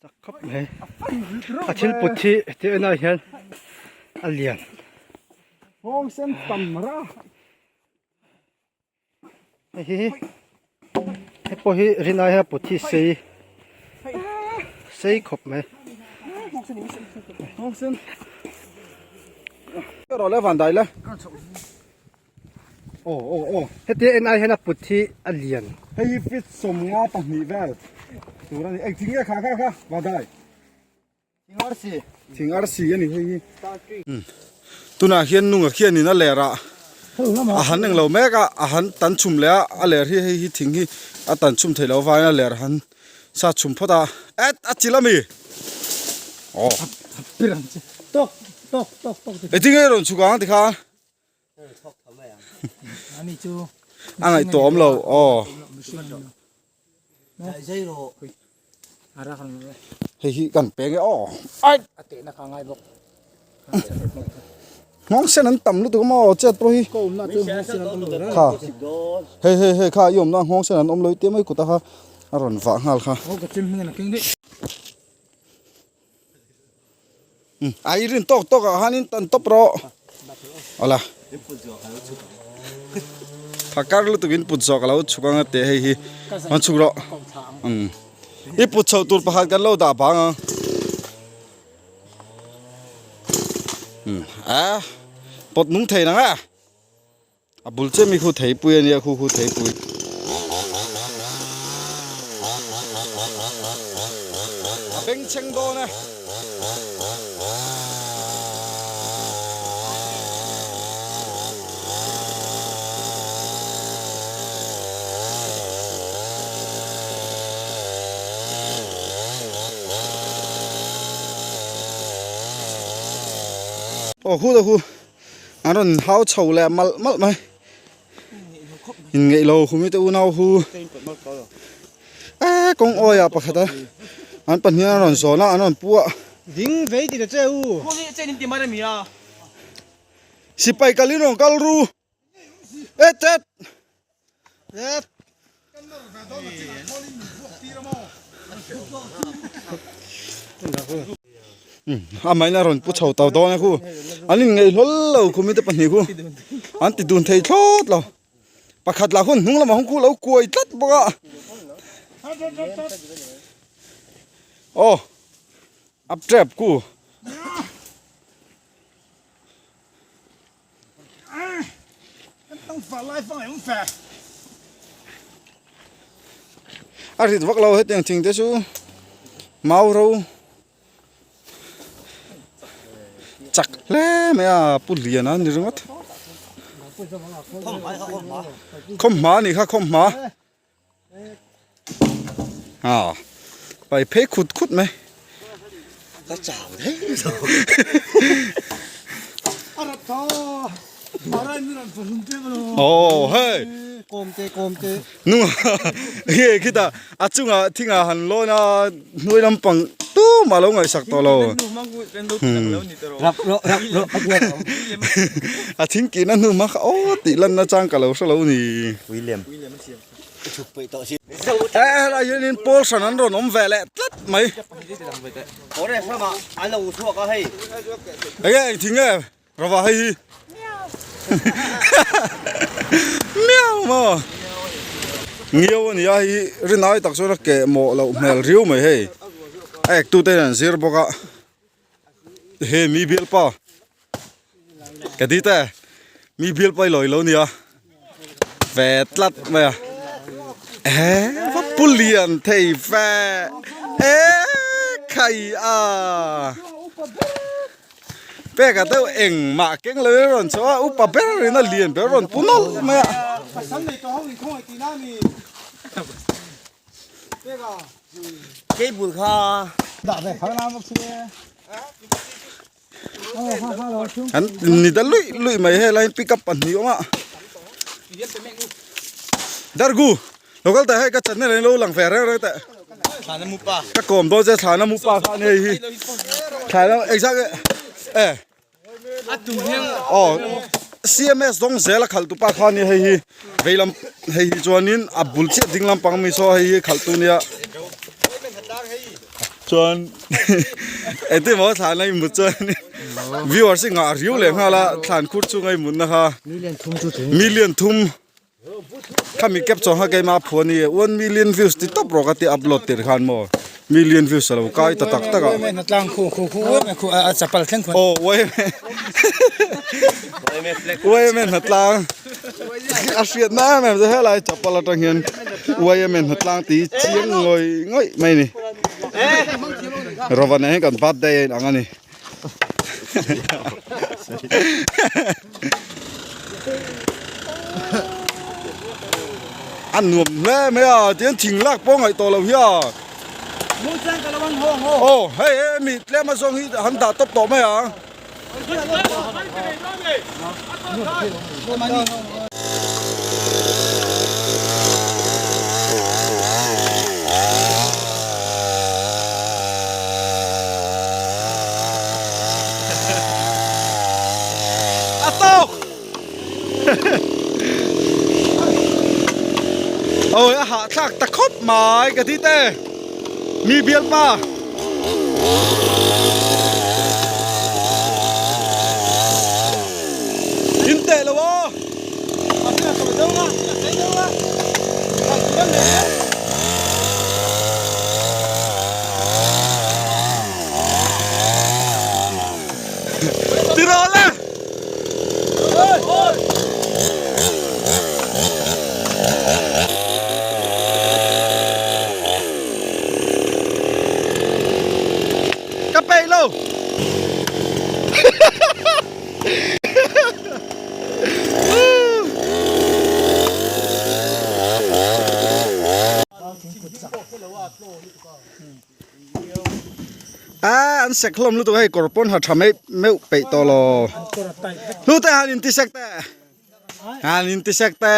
chắc khóc này chín bút chi thì anh hiện liền Hong sen tầm ra. hi po hi rin ai ha bút chi sei khóc này Hong sen. Cái rồi lấy vàng đại lên. Ồ. hết thì anh ai hiện bút chi liền Hay fit sum ngã bằng nhị vel. Tụi nó anh chính cái khá vàng đại. Chính RC anh này hay. Tụi nó hiền nung hiền thì nó lẻ ra. Hắn đang lâu mẹ cả hắn tán chum lẻ lẻ hi thình hi tán chum thấy lâu vai nó lẻ hắn sa chum phô ta chỉ là mi. Ồ. tok Ấy tiếng rồi chú quang thì khá. anh chú Anh ấy tóm lâu. Ồ. ara khang Hi gần bé cái ồ. Ai. ate na khang ai bok Ngóng sen anh tầm lúc tụi nó chết rồi. ko na chu mo sin ang lo ra Khá. Hey khá yom na ngóng sen anh om lối tiêm ấy của ta khá. Aron vàng hal khá. o ka chim ngena king de Ai rin tok hanin tan top ro. Ola. Phakar lu tukin put jok alo chukang te hi man chuk ro. I put chau tur pahat kan lo da bang. Pot nung thei nang a. Abul che mi khu thei pui ani khu thei pui. Beng cheng do na. Khu anh còn háo chầu lẹ mal mày nhìn nghệ lâu không biết tôi nào khu con oi à bạc ta anh bận nhà còn số na anh còn bua ding vei ti de cheu Kung ito yung timara niya. si pai kalino kalru tet mày na rồi bút chầu tàu đó nha khu anh ngày lol lâu không biết tập gì khu anh ti đun thấy chót lâu bạc khát là khôn hung là mà không khu lâu cùi tắt bọc à áp trap khu Ang falay fa yung fa. thì vắt lâu hết tiền trình thế chú mau đâu chắc lẽ mẹ bút liền á như thế không má nè không má phải phê khút mày Ta chào thế. Ara to. Maray mo lang punte mo. hey kom te nung cái kita achunga thinga han lo na nuôi lam pang tu mà lâu ngày sắc to lo rap thính kỹ nó nu mà tỷ lần nó trang cả lâu sao lâu nè William. là yên Paul sản ăn rồi nôm về lẹ tất mày Ủa này sao mà anh đâu thuộc có hay. cái thính nghe rồi vào hay mèo mà nhiều anh ấy riêng nói đặc số là kẻ mỏ lẩu mèo riêu mày hay ai tu tên là zero bọc à he mi biel pa cái gì thế mi biel pa lòi lâu nè về tlat mày vấp pulian thầy về khai à bé cả tao eng mà cái lưỡi rồi sao upa bé rồi nó liền bé rồi pun nó mày Saan na ito hong ikaw ay tinami. Teka. Cable ka. da de khang na mok si anh nhìn ta lụi mày hay là pick up anh hiểu mà dargu local ta hay cái chân này lâu lằng phè rồi ta Sana mo pa. các còm đó sẽ thả nó mu pa khá này thả nó exact At tumheng. CMS dong zela khal tu pa khani hei veilam hei chuanin a bulche dinglam pang mi so hei khal tu nia ชวนไอ้ที่บอกฐานในหมุดชวนวิวสิงห์ริ้วเลยฮะละฐานคุดช่วงไอ้หมุนนะคะมิลเลียนทุ่มถ้ามีเก็บจองให้แกมาพวนี่1 million views ติดต่อปกติอัพโหลดติดขันโม million views แล้วก็ไอ้ตักตักอ่ะ นัดล่างคู่จะเปิดแข่งขัน โอ้เว้ยเว้ยแม่นัดล่างอาเซียนน้าแม่จะให้อะไรจับปลาตังเงินเว้ยแม่นัดล่างตีเชียงงอยง่อยไม่นี่เราวันนี้กันพัดได้อันนี้อันหนุ่มแม่ไม่อ่ะเดี๋ยวทิ้งลักป้องไอ้ตัวเราเฮียมูจังกะละวังห้องโอ้ โอ้เฮ้ยมีเล่มาส่งที่หันตาตบต่อไหมอ่ะอะโตโอ้ยอาหารทักตะคบหมายกะทิเต้มีเบียร์ป่ะยินเตะแล้ววะตีรอเลยไปโลอันเสกลมรู้ตัวให้กรปนหัดทำให้ไม่ไปต่อรอรู้แต่หันอินติเสกแต่หันอินติเสกแต่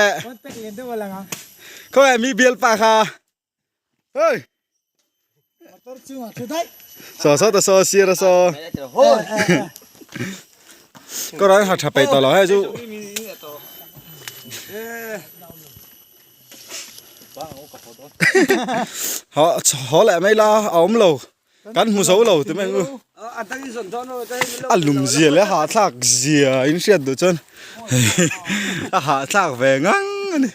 เขาแอบมีเบียร์ป่ะค่ะเฮ้ยสอแต่สอเสียละสอก็ร้านหัดไปต่อรอให้จูhọ lại mấy la ống lầu cắn một số lầu từ mấy người ăn lùm gì lấy hạ thác gì in xét được chân hạ thác về ngang này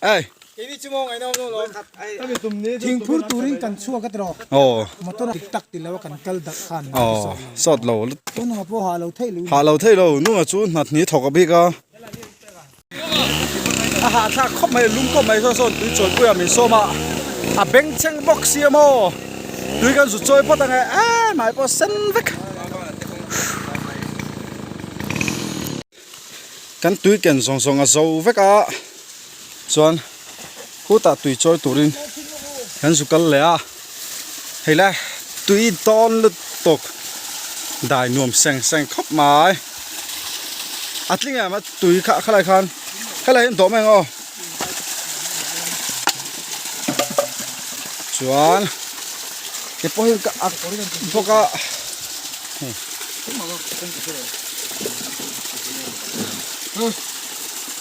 êทิ้งพูดตูริงกันชั่วกันตรอ ồ มาต้นติดตักติดแล้วกันกัลดักขัน ồ sọt lầu ต้นหัวพวกหาเราเท่หรือ hạ lầu thấy lầuนู่นchú nạt ní thọc cái bi cơ hạ thác khóc mày lúng có mày sao tụi chuẩn quê mình xô mà à beng cheng box xia mò tụiกันสุดchơi bắt tay à mày bắt sân váchกันtụiกันsong song à sâu vách à chuẩn cú ta tụi chơi tụirinกันสุกันเลยà hay là tụi ton lật tộc đại nuông sang sang khóc mày à tiếng à mà tụi khá khá lại khan khá lại hiện tổ mày ngô chuẩn cái bố hiện cả bố cả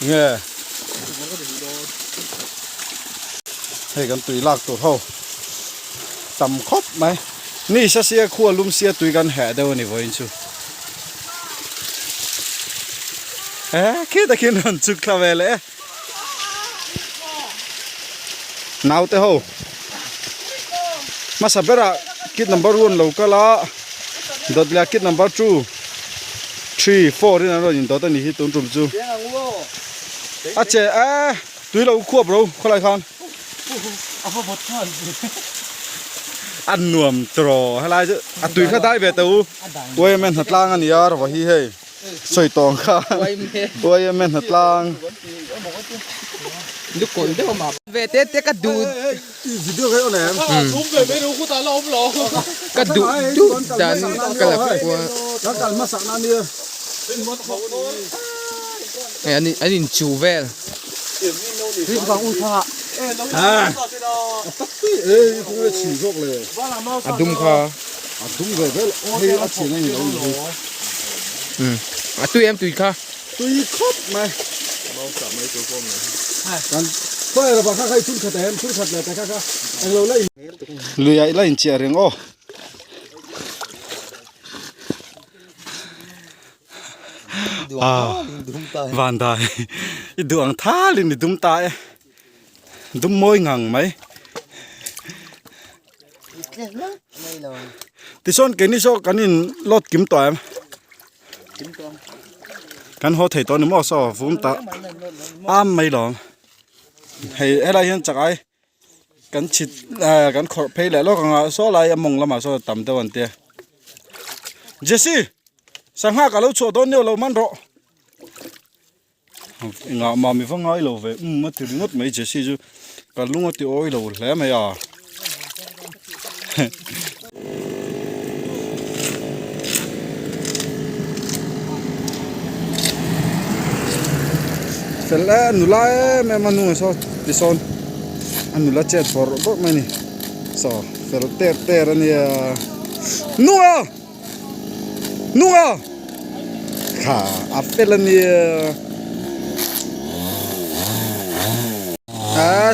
nghe hayกันtụi lạc tụi hậu tầm khóc màyนี่เสียขั้วลุ่มเสียตุยกันแห่เดี๋ยวนี่วันชูคิดแต่คิดนั่นจุกคาเวเลยหนาวเต้ามาสับเบระคิด number 1เราก็ละดดเลียคิด number 2 3 4นี่นะเราอยู่ดดนี่ที่ตุ้มจุ่มจูอาเจตุยเราควบเราคนไรกันอันนวมตรอให้ไรจ้ะตุยข้าได้เบตูเว้ยแม่นหัดล่างอันนี้อะไรวะฮีเฮ้สวยตองค่ะเว้ยแม่นหัดล่างดูคนเดียวมาเวทเตะกระดูด วิดีโอให้เอาแหนมลุ้มเลยไม่รู้กูตาล้มหรอก ระดูดดูดันกระลับกลัว แล้วกันมาสักนั่นเนี่ย อันนี้จูเวล รีบฟังอุ้ยพ่อคงจะฉีกเลย อะดุมคอ ตุ้งเลยเว้ยให้อาชีพนั่นอยู่อะตุยเอ็มตุยค่ะตุยครบไหมกัน thôi là bà khai chun khát em chun khát là cái khác anh lâu lấy lười ai lấy chia riêng ô van tai ít đường thá lên thì đúng tai đúng môi ngang mấy thì son cái này so cái này lót kiếm tỏi cái họ thấy tôi nó mua so vốn ta mấy lon hay ở đây hiện chắc ai cái chít cái khổ phê lại lo còn số lại mong lắm mà số tầm đâu anh tia Jesse sáng ha cả lâu chỗ đó nhiều lâu man rõ ngã mà mình phải nói lâu về mất thì mất mấy Jesse chứ cả lúc mất thì ôi lâu lẽ mày à phải là nụ lại mẹ mà nụ sao thì son anh nụ lại chết for bốc mày nè sao phải là tè tè anh nụ à khá à phải là nè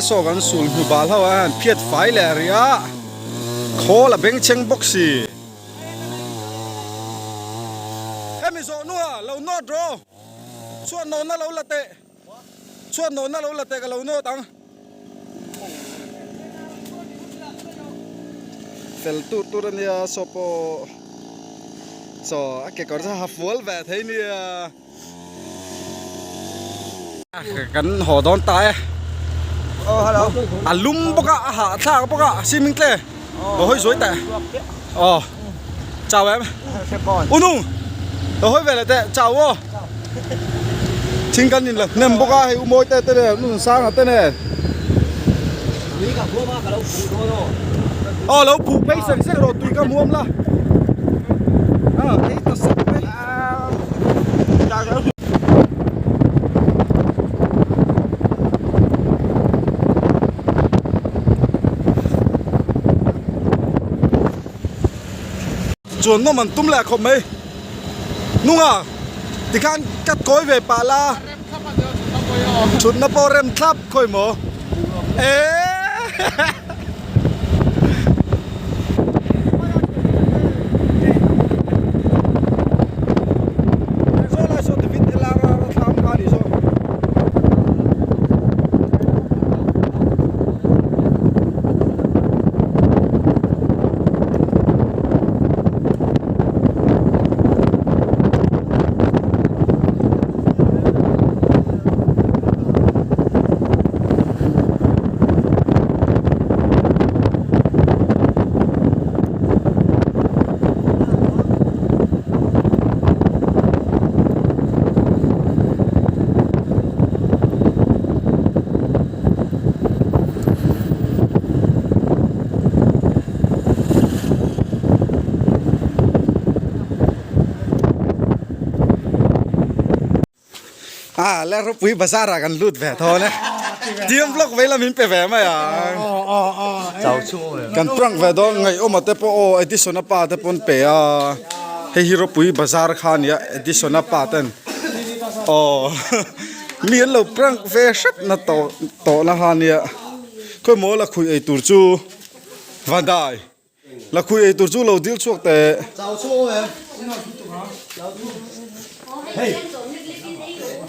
sao cái sùn nụ bal hao anh phiết phải lẹ rồi á khó là beng cheng boxy em mình sao nụ à lâu nốt rồi chuan nón nó lâu là tệ chuan nón nó lâu là tệ cái lâu nốt tăng fel tu ra nia sopo so cái con ra half wall về thấy nia cắn hồ đón tay hello lum bốc à hạ thang bốc à xin minh tê hơi dối tệ chào em unu hơi về là tệ chào ô chính căn nhìn là nằm bốc ai u môi tê tê này nó sang là tê này lâu phụ bây giờ sẽ rồi tùy cả muôn là đấy ta sắp đấy chuẩn nó mình tung lại không mấy đúng à thì kan cắt cối về bà la chuẩn nó bao rem tháp khôi mỏ êแล้วเราปุ้ยภาษารากันลุดแหวนทอนะเตรียมบล็อกไว้แล้วมินไปแหวนไหมอ่ะเจ้าชู้เลยกันปรังแหวนดองไงโอ้มาเตปโอเอดิสโนป้าเตปนเปียให้ฮิโรปุ้ยภาษาข้านี่เอดิสโนป้าเต้นโอ้มีนเราปรังแหวนชัดนะโตละฮานี่ค่อยโมละคุยไอตูจูวันได้ละคุยไอตูจูเราดิลช่วงแต่เจ้าชู้เลยเฮ้ย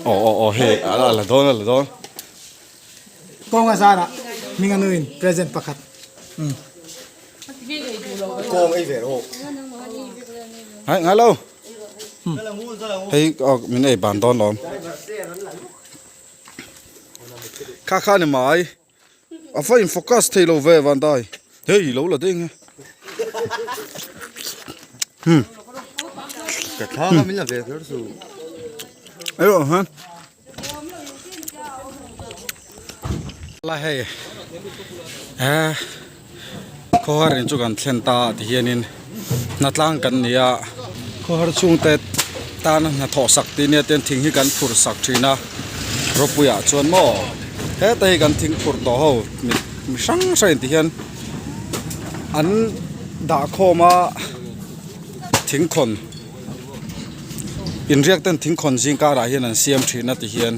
เฮ้ยอะไรโดนกองอาซาระมีงานอื่น present ประคัดกองไอเวโรไงเราเฮ้ยออกมีไอ้บานตอนร้อนข้าเนี่ยหมายเอาไฟโฟกัสที่เราเววันได้เฮ้ยเราละเด้งกระทะก็มีละเวโรสูไอ้หรอฮะอะไรข้อหาเรื่องจุกันเซนตาที่เฮียนินนัดล้างกันเนี่ยข้อหาช่วงแต่ตานัทอสักทีเนี่ยเต็มทิ้งให้กันผูดสักทีนะรบปุยชวนหม้อแค่แต่กันทิ้งผูดต่อเขามีช่างใส่ที่เฮียนอันด่าข้อมาทิ้งคนอินเรียกเต้นทิ้งคนจริงการอะไรนั่นเสียมทีนั่นที่เฮียน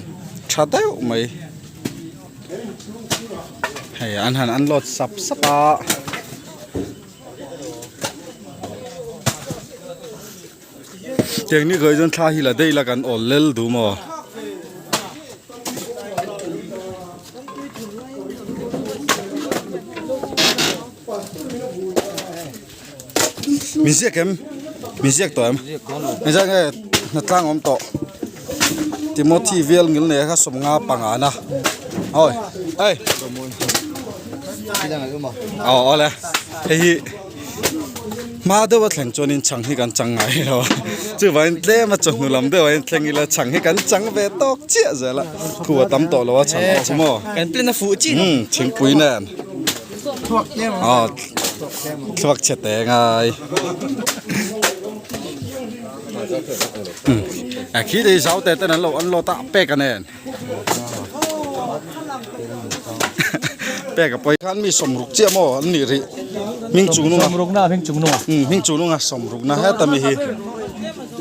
ชัดเต้าไหม ให้อันหันอันรถสับสปาเตียงนี้เคยจนท่าฮิละได้ละกันอ่อนเล่ลดูมั้งมีเสียกมมีเสียกตัวมไม่ใช่ไงนัดตั้งอมโตติโมธีเวลเงินเนี่ยครับสมงาปังอานะโอ้ยเอ้ยเอาเลยเฮ้ยมาดูว่าแข่งจนินช่างให้กันจังไงเราจู่วันเล่มาจนหนูลำเดียววันแข่งอีละช่างให้กันจังเวตอกเจี๊ยจะละขัวตั้มโตแล้วว่าช่างสมอกันเป็นฟูจิชิงปุ๋ยแน่นอ๋อทวกเฉดแต่ไงคิดได้สาวแต่ตอนนั้นเราอันเราตะเป๊กกันแน่เป๊กกับไปขันมีสมรุกเจี๊ยมอันนี้ริมิงจูนุ่งสมรุกนะมิงจูนุ่งมิงจูนุ่งสมรุกนะฮะแต่มี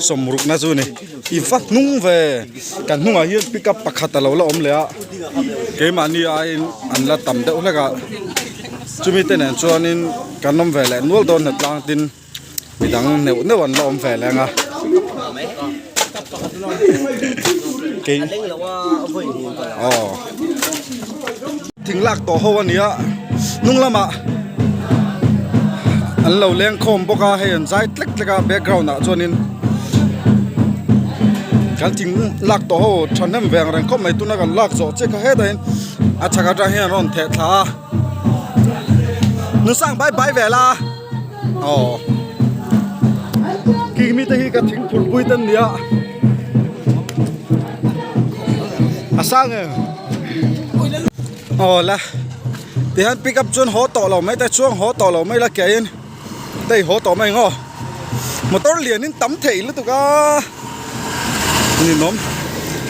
สมรุกนะจูนี่อีฟัดนุ่งเวกันนุ่งอายุปิกับปักขัดเราละอมเลยอะเกมอันนี้อันละต่ำเด็กเลยก็จุมีเต้นชวนนินกันน้ำเวลนวลโดนหนักลางตินมีดังเนื้อวันละอมเวลงะเก่งอ๋อถึงหลักตัวเขาวันนี้นุ่งละมาอันเราเลี้ยงโคมพวกเขาให้อันใจเล็กๆกับแบ็กกราวน์นะชวนนินกันถึงหลักตัวเขาฉันนั่งแวงแรงก็ไม่ตุนกันหลักโซ่เจ้าเขาให้ได้อาชากาจะให้ร้อนเทท่านึกสร้างใบเวลาอ๋อกี่มีแต่ที่กระถิ่งผุดปุยตันเดียสร้างเองอ๋อละที่ฮันปิกอัพจนหัวต่อเราไม่แต่ช่วงหัวต่อเราไม่ละแกยินแต่หัวต่อไม่งอมอเตอร์เหรียญนี่ตั้มเถี่ยหรือตัวก็นี่น้อง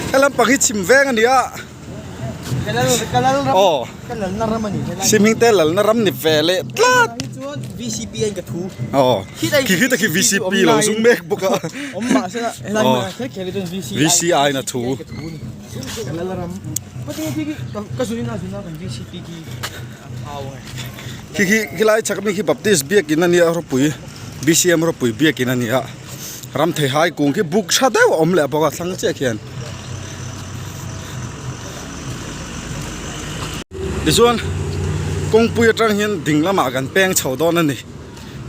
แค่ลำปักที่ชิมแวงอันเดียอ๋อชิมหิงเตลล์นารำนิเฟเล่ตลาด VCP อันกับทู อ๋อคิดแต่คือ VCP เราซุ่มเมกบุกอ่ะ อมมาใช่ไหมอะไรมาแค่เรื่อง VCI นะทูก็สุดที่น่าสนใจเป็น VCP ที่เอาไงคิดไรชักมีคิดแบบที่เบียกินนั่นนี่เราปุ๋ย BCM เราปุ๋ยเบียกินนั่นนี่อะรำเทหายกุ้งคิดบุกชาเดวอมเล่บอกว่าทั้งเจ้าเขียนดิส่วนกงปุยจังเห็นดิ่งละมากันแป้งเฉาดอนนั่นนี่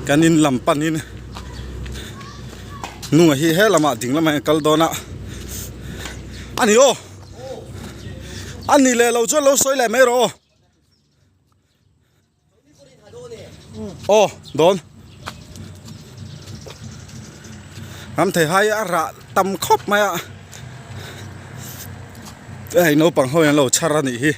กันนินลำปันนินนุ่งเฮละมาดิ่งละมากัลดอนะอันนี้โออันนี้เลยเราช่วยเราสวยเลยไม่รอโอ้โดนทำเทให้อาระตำครบไหมอ่ะไอ้โนปังห้อยเราชารานี่ฮี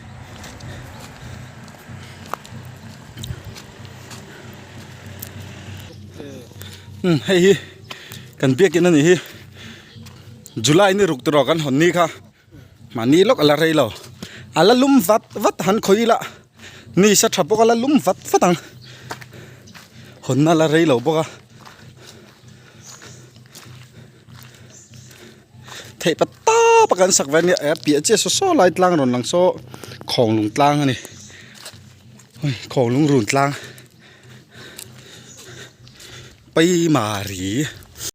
ให้ฮีกันเบียกินนั่นนี่ฮีจุลัยนี่รุกตรอกันหนนี้ค่ะมานี่ล็อกอะไรเราอะไรลุ่มวัดหันคอยละนี่สัตว์พวกอะไรลุ่มวัดตังหนอะไรเราพวกเทปตาประกันสักวันเนี่ยเปียเจโซ่ลายตลางรอนหลังโซ่ของลุงตลางนี่ของลุงรุนตลางไปมาหรี